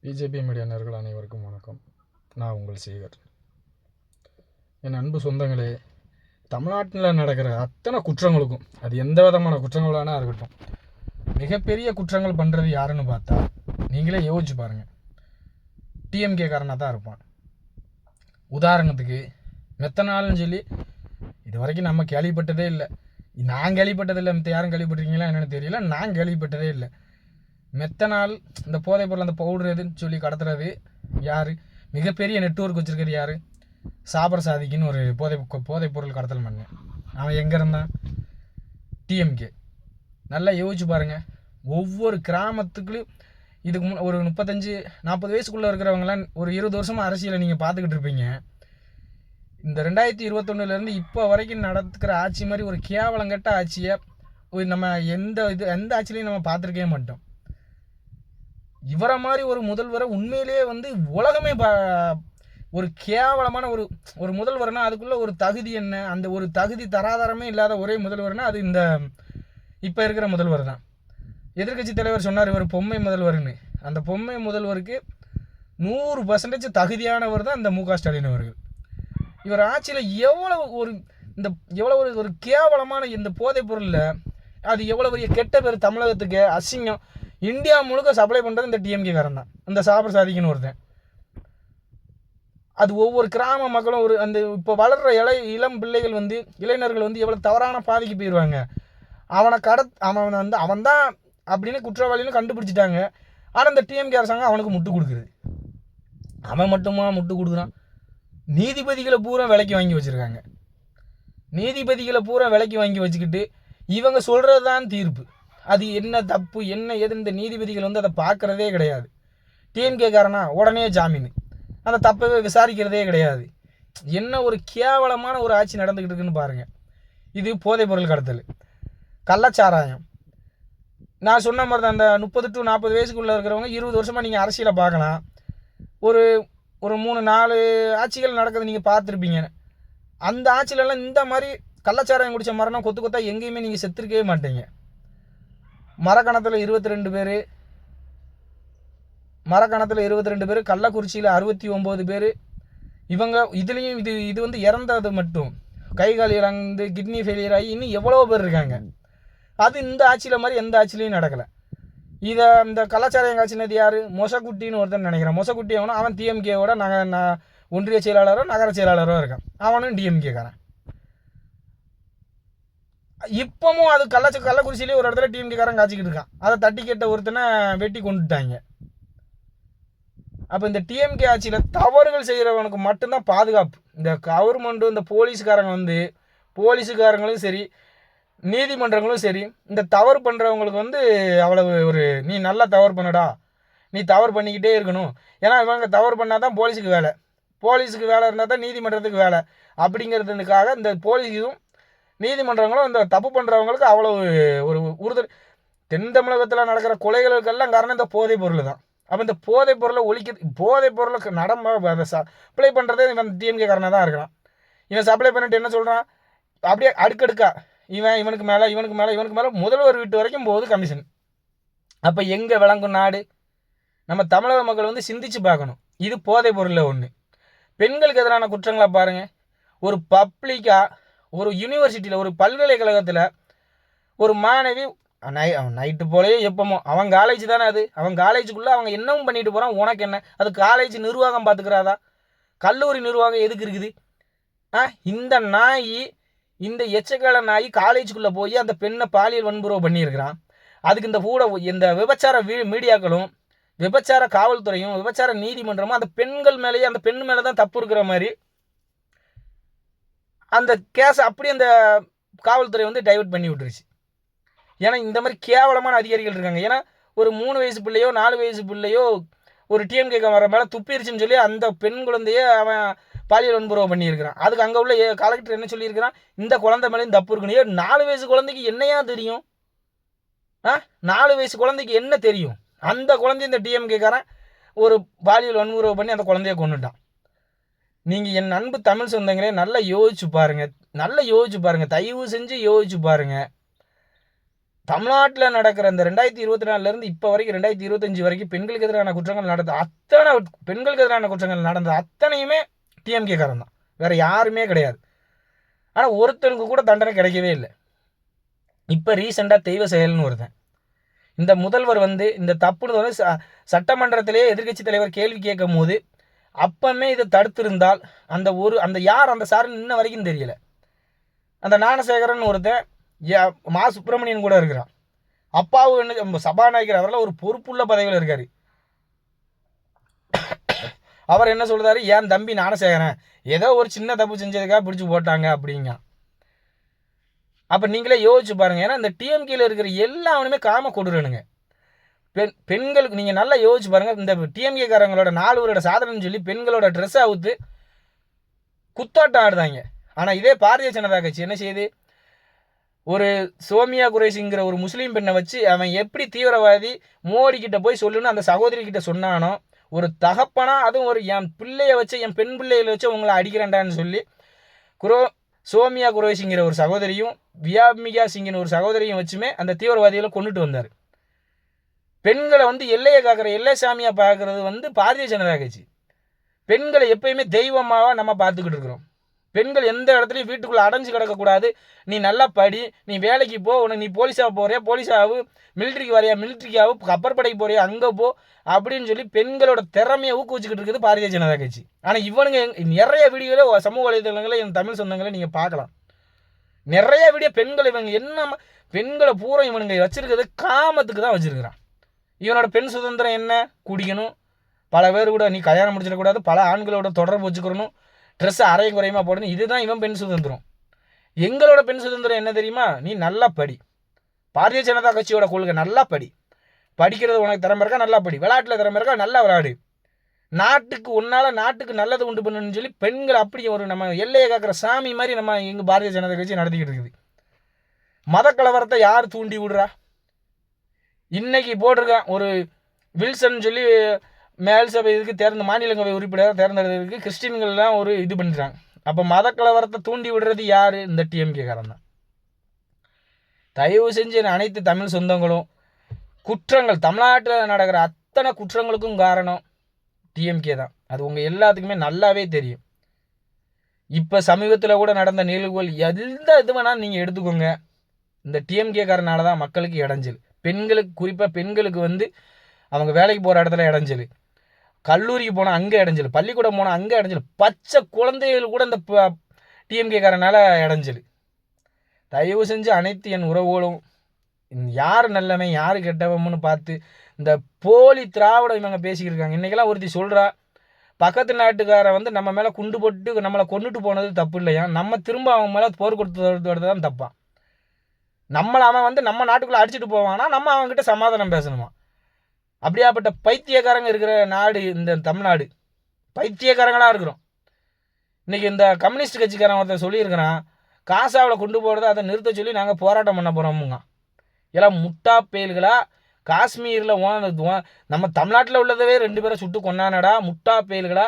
BJP media நேயர்கள் அனைவருக்கும் வணக்கம். நான் உங்கள் சேகர். என் அன்பு சொந்தங்களே, தமிழ்நாட்டில் நடக்கிற அத்தனை குற்றங்களுக்கும், அது எந்த விதமான குற்றங்களானா இருக்கட்டும், மிகப்பெரிய குற்றங்கள் பண்ணுறது யாருன்னு பார்த்தா நீங்களே யோசிச்சு பாருங்கள், டிஎம்கே காரனாக தான் இருப்பான். உதாரணத்துக்கு மெத்தனால்னு சொல்லி இது வரைக்கும் நம்ம கேள்விப்பட்டதே இல்லை. நான் கேள்விப்பட்டதில்லை, மற்ற யாரும் கேள்விப்பட்டிருக்கீங்களா என்னென்னு தெரியல. நான் கேள்விப்பட்டதே இல்லை. மெத்தனால் இந்த போதைப் பொருள், அந்த பவுடர் எதுன்னு சொல்லி கடத்துறது யார்? மிகப்பெரிய நெட்வொர்க் வச்சுருக்கிறது யார்? சாபர் சாதிக்குன்னு ஒரு போதைப் பொருள் கடத்தல் பண்ணேன். அவன் எங்கே இருந்தான்? டிஎம்கே. நல்லா யோசிச்சு பாருங்கள். ஒவ்வொரு கிராமத்துக்குள்ளேயும் இதுக்கு ஒரு 35-40 வயசுக்குள்ளே இருக்கிறவங்களாம் ஒரு 20 வருஷமாக அரசியலை நீங்கள் பார்த்துக்கிட்டு இருப்பீங்க. இந்த 2021 இப்போ வரைக்கும் நடத்துக்கிற ஆட்சி மாதிரி ஒரு கேவலங்கட்ட ஆட்சியை நம்ம எந்த ஆட்சிலையும் நம்ம பார்த்துருக்கவே மாட்டோம். இவரை மாதிரி ஒரு முதல்வரை உண்மையிலேயே உலகமே ஒரு கேவலமான ஒரு முதல்வர்னா அதுக்குள்ளே ஒரு தகுதி என்ன, அந்த ஒரு தகுதி தராதாரமே இல்லாத ஒரே முதல்வர்னா அது இந்த இப்போ இருக்கிற முதல்வர் தான். எதிர்கட்சி தலைவர் சொன்னார் இவர் பொம்மை முதல்வர்னு. அந்த பொம்மை முதல்வருக்கு 100% தகுதியானவர் தான் இந்த மு.க. ஸ்டாலின் அவர்கள். இவர் ஆட்சியில் எவ்வளோ ஒரு கேவலமான இந்த போதைப் பொருளில் அது எவ்வளோ பெரிய கெட்ட பேர் தமிழகத்துக்கு அசிங்கம். இந்தியா முழுக்க சப்ளை பண்ணுறது இந்த டிஎம்கே காரன் தான், இந்த சாபர் சாதிக்குன்னு ஒருத்தன். அது ஒவ்வொரு கிராம மக்களும் அந்த இப்போ வளர்கிற இளம் பிள்ளைகள் இளைஞர்கள் எவ்வளோ தவறான பாதைக்கு போயிடுவாங்க. அவன் தான் அப்படின்னு குற்றவாளின்னு கண்டுபிடிச்சிட்டாங்க. ஆனால் இந்த டிஎம்கே அரசாங்கம் அவனுக்கு முட்டு கொடுக்குது. அவன் மட்டுமா முட்டு கொடுக்குறான்? நீதிபதிகளை பூரா விலைக்கு வாங்கி வச்சுருக்காங்க. நீதிபதிகளை பூரா விலைக்கு வாங்கி வச்சுக்கிட்டு இவங்க சொல்கிறது தான் தீர்ப்பு. அது என்ன தப்பு என்ன ஏது இந்த நீதிபதிகள் அதை பார்க்குறதே கிடையாது. டிஎம்கே காரனா உடனே ஜாமீன், அந்த தப்பவே விசாரிக்கிறதே கிடையாது. என்ன ஒரு கேவலமான ஒரு ஆட்சி நடந்துக்கிட்டு இருக்குன்னு பாருங்கள். இது போதைப் பொருள் கடத்தல், கள்ளச்சாராயம். நான் சொன்ன மாதிரி தான், அந்த 30 to 40 வயசுக்குள்ளே இருக்கிறவங்க 20 வருஷமாக நீங்கள் அரசியலை பார்க்கலாம். ஒரு 3-4 ஆட்சிகள் நடக்குது நீங்கள் பார்த்துருப்பீங்க. அந்த ஆட்சியிலலாம் இந்த மாதிரி கள்ளச்சாராயம் குடித்த மரணம் கொத்து கொத்தா எங்கேயுமே நீங்கள் செத்துருக்கவே மாட்டீங்க. மரக்கணத்தில் 22 பேர், கள்ளக்குறிச்சியில் 69 பேர். இவங்க இதுலேயும் இது இறந்தது மட்டும் கை கால் இழந்து கிட்னி ஃபெயிலியர் ஆகி இன்னும் எவ்வளோ பேர் இருக்காங்க. அது இந்த ஆட்சியில் மாதிரி எந்த ஆட்சிலையும் நடக்கலை. இந்த கலாச்சாரம் காட்சினது யார்? மொசக்குட்டின்னு ஒருத்தன் நினைக்கிறேன். மொசக்குட்டி அவன் டிஎம்கேவோட ஒன்றிய செயலாளரோ நகர செயலாளரோ இருக்கான். அவனும் டிஎம்கே காரன். இப்பவும் அது கள்ளக்குறிச்சியிலே ஒரு இடத்துல டிஎம்கே காரன் காய்ச்சிக்கிட்டு இருக்கான். அதை தட்டி கேட்ட ஒருத்தனை வெட்டி கொண்டுட்டாங்க. அப்போ இந்த டிஎம்கே ஆட்சியில் தவறுகள் செய்கிறவனுக்கு மட்டும்தான் பாதுகாப்பு. இந்த கவர்மெண்ட்டும் இந்த போலீஸுக்காரங்களும் சரி, நீதிமன்றங்களும் சரி, இந்த தவறு பண்ணுறவங்களுக்கு அவ்வளவு நீ நல்லா தவறு பண்ணடா, நீ தவறு பண்ணிக்கிட்டே இருக்கணும். ஏன்னா இவங்க தவறு பண்ணால் தான் போலீஸுக்கு வேலை இருந்தால் தான் நீதிமன்றத்துக்கு வேலை. அப்படிங்கிறதுக்காக இந்த போலீஸும் நீதிமன்றங்களும் இந்த தப்பு பண்ணுறவங்களுக்கு அவ்வளவு ஒரு உறுதல். தென் தமிழகத்தில் நடக்கிற கொலைகளுக்கெல்லாம் காரணம் இந்த போதைப் பொருள் தான். அப்போ இந்த போதைப் பொருளை போதைப் பொருளை அதை சப்ளை பண்ணுறதே இவன் டிஎம்கே காரனாக தான் இருக்கிறான். இவன் சப்ளை பண்ணிட்டு என்ன சொல்கிறான்? அப்படியே அடுக்கடுக்கா இவனுக்கு மேலே முதல்வர் வீட்டு வரைக்கும் போகுது கமிஷன். அப்போ எங்கே விளங்கும் நாடு? நம்ம தமிழக மக்கள் சிந்திச்சு பார்க்கணும். இது போதைப் பொருளில் ஒன்று. பெண்களுக்கு எதிரான குற்றங்களை பாருங்கள். ஒரு பப்ளிக்காக ஒரு யூனிவர்சிட்டியில் ஒரு பல்கலைக்கழகத்தில் ஒரு மாணவி நைட்டு போலேயே எப்பமோ அவன் காலேஜ் தானே, அது அவன் காலேஜுக்குள்ளே அவங்க என்னவும் பண்ணிட்டு போகிறான். உனக்கு என்ன? அது காலேஜ் நிர்வாகம் பார்த்துக்கிறாதா? கல்லூரி நிர்வாகம் எதுக்கு இருக்குது? இந்த எச்சக்கால நாய் காலேஜுக்குள்ளே போய் அந்த பெண்ணை பாலியல் வன்புறவு பண்ணியிருக்கிறான். அதுக்கு இந்த விபச்சார மீடியாக்களும் விபச்சார காவல்துறையும் விபச்சார நீதிமன்றமும் அந்த பெண்கள் மேலேயே அந்த பெண் மேலே தான் தப்பு இருக்கிற மாதிரி அந்த கேஸை அப்படியே அந்த காவல்துறை டைவர்ட் பண்ணி விட்டுருச்சு. ஏன்னா இந்த மாதிரி கேவலமான அதிகாரிகள் இருக்காங்க. ஏன்னா ஒரு 3 வயசு பிள்ளையோ 4 வயசு பிள்ளையோ ஒரு டிஎம்கே வர மேலே துப்பிருச்சுன்னு சொல்லி அந்த பெண் குழந்தையே அவன் பாலியல் வன்புறவு பண்ணியிருக்கிறான். அதுக்கு அங்கே உள்ள கலெக்டர் என்ன சொல்லியிருக்கிறான்? இந்த குழந்தை மேலேயும் தப்பு இருக்கணும். 4 வயசு குழந்தைக்கு என்னையா தெரியும்? 4 வயசு குழந்தைக்கு என்ன தெரியும்? அந்த குழந்தை இந்த டிஎம்கே காரன் ஒரு பாலியல் வன்புறவு பண்ணி அந்த குழந்தைய கொண்டுட்டான். நீங்கள் என் அன்பு தமிழ் சொந்தங்களே நல்லா யோசிச்சு பாருங்கள். தயவு செஞ்சு யோசிச்சு பாருங்கள். தமிழ்நாட்டில் நடக்கிற இந்த 2024 இப்போ வரைக்கும் 2025 வரைக்கும் பெண்களுக்கு எதிரான குற்றங்கள் பெண்களுக்கு எதிரான குற்றங்கள் நடந்த அத்தனையுமே டிஎம்கே காரன் தான், வேற யாருமே கிடையாது. ஆனால் ஒருத்தருக்கு கூட தண்டனை கிடைக்கவே இல்லை. இப்போ ரீசெண்டாக தெய்வ செயல்னு ஒருத்தன், இந்த முதல்வர் இந்த தப்புன்னு சட்டமன்றத்திலேயே எதிர்கட்சி தலைவர் கேள்வி கேட்கும் போது அப்பமே இதை தடுத்திருந்தால் அந்த யார் அந்த சாருன்னு இன்ன வரைக்கும் தெரியல. அந்த ஞானசேகரன் ஒருத்தன் மா சுப்பிரமணியன் கூட இருக்கிறான். அப்பாவு சபாநாயகர் அவரெல்லாம் ஒரு பொறுப்புள்ள பதவியில் இருக்காரு. அவர் என்ன சொல்றாரு, ஏன் தம்பி ஞானசேகரன் ஏதோ ஒரு சின்ன தப்பு செஞ்சதுக்காக பிடிச்சி போட்டாங்க அப்படிங்க. அப்போ நீங்களே யோசிச்சு பாருங்க. ஏன்னா இந்த டிஎம்கேல இருக்கிற எல்லாமே காம கொடுறனுங்க. பெண்களுக்கு நீங்கள் நல்லா யோசிச்சு பாருங்க. இந்த டிஎம்கே காரங்களோட 4 வருட சாதனைன்னு சொல்லி பெண்களோட ட்ரெஸ்ஸை அவுத்து குத்தாட்டம் ஆடுதாங்க. ஆனால் இதே பாரதிய ஜனதா கட்சி என்ன செய்யுது, ஒரு சோமியா குரேஷிங்கிற ஒரு முஸ்லீம் பெண்ணை வச்சு அவன் எப்படி தீவிரவாதி மோடி கிட்ட போய் சொல்லுன்னு அந்த சகோதரி கிட்ட சொன்னானோ, ஒரு தகப்பனா அதுவும் ஒரு என் பிள்ளைய வச்சு என் பெண் பிள்ளைகளை வச்சு உங்களை அடிக்கிறேன்டான்னு சொல்லி சோமியா குரேஷிங்கிற ஒரு சகோதரியும் வியாமிகா சிங்கின் ஒரு சகோதரியும் வச்சுமே அந்த தீவிரவாதிகளை கொண்டுட்டு வந்தார். பெண்களை எல்லையை காக்கிற எல்லை சாமியா பார்க்கறது பாரதிய ஜனதா கட்சி. பெண்களை எப்பயுமே தெய்வமாக நம்ம பார்த்துக்கிட்டு இருக்கிறோம். பெண்கள் எந்த இடத்துலையும் வீட்டுக்குள்ளே அடைஞ்சு கிடக்கக்கூடாது. நீ நல்லா படி, நீ வேலைக்கு போ, உனக்கு நீ போலீஸாக போறியா போலீஸாகு, மிலிட்ரிக்கு வரையா மிலிட்ரிக்காவு, கப்பற்படைக்கு போறியா அங்கே போ அப்படின்னு சொல்லி பெண்களோட திறமையை ஊக்குவிச்சுக்கிட்டு இருக்குது பாரதிய ஜனதா கட்சி. ஆனால் இவனுங்க நிறைய வீடியோவில் சமூக வலைதளங்களில் என் தமிழ் சொந்தங்களை நீங்கள் பார்க்கலாம். நிறைய வீடியோ பெண்களை பூரா இவனுங்க வச்சிருக்கிறது காமத்துக்கு தான் வச்சிருக்கிறான். இவனோட பெண் சுதந்திரம் என்ன, குடிக்கணும், பல பேர் கூட நீ கல்யாணம் முடிச்சிடக்கூடாது, பல ஆண்களோட தொடர்பு வச்சுக்கிறணும், ட்ரெஸ்ஸை அரையும் குறையுமா போடணும், இதுதான் இவன் பெண் சுதந்திரம். எங்களோட பெண் சுதந்திரம் என்ன தெரியுமா, நீ நல்லா படி, பாரதிய ஜனதா கட்சியோட கொள்கை நல்லா படி, படிக்கிறது உனக்கு திறமை இருக்கா நல்லா படி, விளையாட்டில் திறமை இருக்கா நல்லா விளையாடு, நாட்டுக்கு நல்லது உண்டு பண்ணணும்னு சொல்லி பெண்கள் அப்படி ஒரு நம்ம எல்லையை காக்கிற சாமி மாதிரி நம்ம எங்கள் பாரதிய ஜனதா கட்சி நடத்திக்கிட்டு இருக்குது. மத கலவரத்தை யார் தூண்டி விடுறா? இன்னைக்கு போட்டிருக்கான் ஒரு வில்சன் சொல்லி மேல் சபை இதுக்கு மாநிலங்களவை உறுப்பினர் தேர்ந்தெடுத்ததுக்கு கிறிஸ்டின்கள்லாம் ஒரு இது பண்ணிட்டாங்க. அப்போ மத கலவரத்தை தூண்டி விடுறது யார்? இந்த டிஎம்கே காரன் தான். தயவு செஞ்சு அனைத்து தமிழ் சொந்தங்களும் குற்றங்கள் தமிழ்நாட்டில் நடக்கிற அத்தனை குற்றங்களுக்கும் காரணம் டிஎம்கே தான். அது உங்கள் எல்லாத்துக்குமே நல்லாவே தெரியும். இப்போ சமீபத்தில் கூட நடந்த நிகழ்வுகள் எந்த இது வேணாலும் நீங்கள் எடுத்துக்கோங்க, இந்த டிஎம்கே காரனால தான் மக்களுக்கு இடைஞ்சல். பெண்களுக்கு, குறிப்பாக பெண்களுக்கு அவங்க வேலைக்கு போகிற இடத்துல இடைஞ்சல், கல்லூரிக்கு போனால் அங்கே இடைஞ்சல், பள்ளிக்கூடம் போனால் அங்கே இடைஞ்சல், பச்சை குழந்தைகள் கூட இந்த டிஎம்கே காரனால இடைஞ்சல். தயவு செஞ்சு அனைத்து என் உறவுகளும் யார் நல்லவன் யார் கெட்டவன்னு பார்த்து இந்த போலி திராவிடம் இவங்க பேசிக்கிருக்காங்க. இன்றைக்கெல்லாம் ஒருத்தி சொல்கிறா, பக்கத்து நாட்டுக்காரன் நம்ம மேலே குண்டு போட்டு நம்மளை கொண்டுட்டு போனது தப்பு இல்லையா, நம்ம திரும்ப அவன் மேலே போர் கொடுத்தது தான் தப்பான். நம்மளை அவன் நம்ம நாட்டுக்குள்ளே அடிச்சுட்டு போவானா, நம்ம அவங்ககிட்ட சமாதானம் பேசணுமா? அப்படியாப்பட்ட பைத்தியக்காரங்க இருக்கிற நாடு இந்த தமிழ்நாடு. பைத்தியக்காரங்களாக இருக்கிறோம். இன்றைக்கி இந்த கம்யூனிஸ்ட் கட்சிக்காரன் ஒருத்தர் சொல்லியிருக்கிறான், காசாவில் கொண்டு போகிறத அதை நிறுத்த சொல்லி நாங்கள் போராட்டம் பண்ண போகிறோமுங்க. எல்லாம் முட்டா பயல்களா? காஷ்மீரில் நம்ம தமிழ்நாட்டில் உள்ளதவே 2 பேரை சுட்டு கொண்டானடா முட்டா பயல்களா?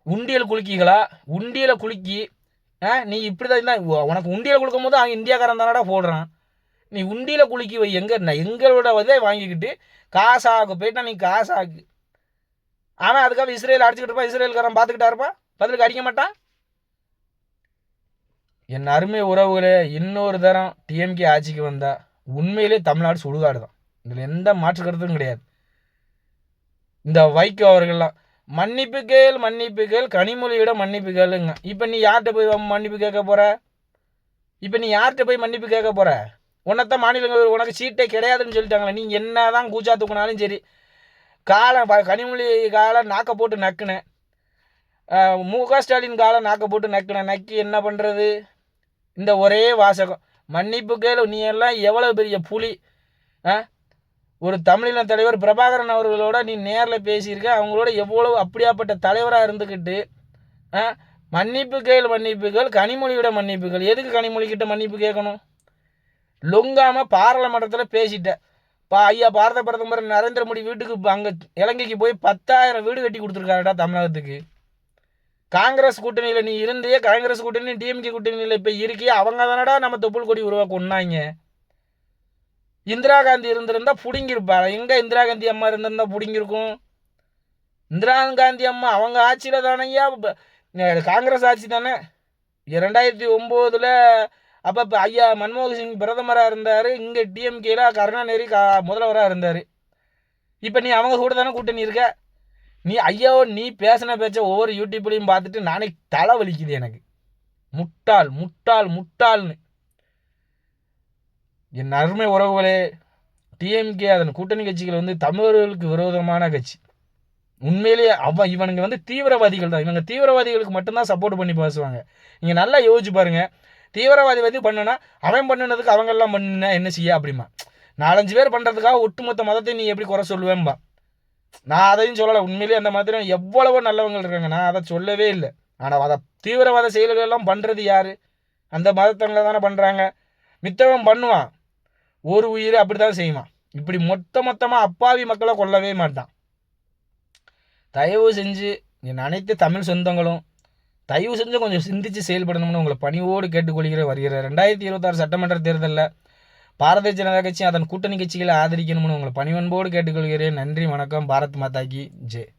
உண்டியல் குலுக்கிகளா? உண்டியலை குலுக்கி நீ இப்படி தான் உனக்கு உண்டியல் குலுக்கும் போது அவன் இந்தியாக்காரன் தானடா போடுறான். நீ உண்டியில் குலுக்கி வை, எங்களோட இதை வாங்கிக்கிட்டு காசாக்கு போயிட்டா நீ காசாக்கு. ஆனால் அதுக்காக இஸ்ரேல் அடிச்சுக்கிட்டு இருப்பா, இஸ்ரேல்காரன் பார்த்துக்கிட்டா இருப்பான், பதிலுக்கு அடிக்க மாட்டான். என் அருமை உறவுகளே, இன்னொரு தரம் டிஎம்கே ஆட்சிக்கு வந்தால் உண்மையிலே தமிழ்நாடு சுடுகாடு தான். இதில் எந்த மாற்று கருத்தும் கிடையாது. இந்த வைகோ அவர்கள்லாம் மன்னிப்பு கேள் கனிமொழியிட மன்னிப்பு கேளுங்க. இப்போ நீ யார்கிட்ட போய் மன்னிப்பு கேட்க போகிற? உன்னத்தான் மாநிலங்கள் உனக்கு சீட்டே கிடையாதுன்னு சொல்லிட்டாங்களே, நீ என்ன தான் கூச்சா தூக்கினாலும் சரி. கனிமொழி நாக்க போட்டு நக்குனேன், முக ஸ்டாலின் நாக்க போட்டு நக்கி என்ன பண்ணுறது? இந்த ஒரே வாசகம், மன்னிப்பு கேளு. நீ எல்லாம் எவ்வளோ பெரிய புலி. ஒரு தமிழின தலைவர் பிரபாகரன் அவர்களோட நீ நேரில் பேசியிருக்க, அவங்களோட எவ்வளோ அப்படியாப்பட்ட தலைவராக இருந்துக்கிட்டு மன்னிப்பு கேள் கனிமொழியோட மன்னிப்புகள். எதுக்கு கனிமொழிக்கிட்ட மன்னிப்பு கேட்கணும்? லொங்காமல் பாராளுமன்றத்தில் பேசிட்டேன். ஐயா பாரத பிரதமர் நரேந்திர மோடி வீட்டுக்கு அங்கே இலங்கைக்கு போய் 10,000 வீடு கட்டி கொடுத்துருக்காருடா தமிழகத்துக்கு. காங்கிரஸ் கூட்டணியில் நீ இருந்தே, காங்கிரஸ் கூட்டணி டிஎம்கே கூட்டணியில் இப்போ இருக்கியே, அவங்க தானடா நம்ம தொப்புள் கொடி உருவாக்க ஒன்றாங்க. இந்திரா காந்தி இருந்திருந்தா பிடுங்கிருப்பா. எங்கே இந்திரா காந்தி அம்மா இருந்திருந்தா பிடுங்கிருக்கும்? இந்திரா காந்தி அம்மா அவங்க ஆட்சியில் தானையா, காங்கிரஸ் ஆட்சி தானே 2009 அப்போ இப்போ ஐயா மன்மோகன் சிங் பிரதமராக இருந்தார். இங்கே டிஎம்கேல கருணாநிதி முதல்வராக இருந்தார். இப்போ நீ அவங்க கூட தானே கூட்டணி இருக்க. நீ ஐயாவோ நீ பேசின பேச்ச ஒவ்வொரு யூடியூப்லையும் பார்த்துட்டு நானே தலை வலிக்குது எனக்கு. முட்டாள் முட்டாள் முட்டாள்னு. என் அருமை உறவுகளே, டிஎம்கே அதன் கூட்டணி கட்சிகள் வந்து தமிழர்களுக்கு விரோதமான கட்சி. உண்மையிலேயே இவனுங்க தீவிரவாதிகள் தான். இவங்க தீவிரவாதிகளுக்கு மட்டும்தான் சப்போர்ட் பண்ணி பேசுவாங்க. நீங்கள் நல்லா யோசிச்சு பாருங்கள். தீவிரவாதி பண்ணுனா அவன் பண்ணினதுக்கு அவங்கெல்லாம் பண்ணுனா என்ன செய்ய அப்படிமா. 4-5 பேர் பண்ணுறதுக்காக ஒட்டுமொத்த மதத்தை நீ எப்படி குறை சொல்லுவேன்பா. நான் அதையும் சொல்லலை. உண்மையிலேயே அந்த மதத்தில் எவ்வளவோ நல்லவங்க இருக்காங்க, நான் அதை சொல்லவே இல்லை. ஆனால் அதை தீவிரவாத செயல்கள் எல்லாம் பண்ணுறது யார்? அந்த மதத்தவங்களை தானே பண்ணுறாங்க. மித்தவன் பண்ணுவான், ஒரு உயிர் அப்படி தான் செய்வான். இப்படி மொத்தமாக அப்பாவி மக்களை கொல்லவே மாட்டான். தயவு செஞ்சு என் அனைத்து தமிழ் சொந்தங்களும் தயவு செஞ்சு கொஞ்சம் சிந்தித்து செயல்படணும்னு உங்களை பணிவோடு கேட்டுக்கொள்கிற வருகிற 2026 சட்டமன்ற தேர்தலில் பாரதிய ஜனதா கட்சி அதன் கூட்டணி கட்சிகளை ஆதரிக்கணும்னு உங்களை பணிவன்போடு கேட்டுக்கொள்கிறேன். நன்றி, வணக்கம். பாரத் மாதா கி ஜெய்.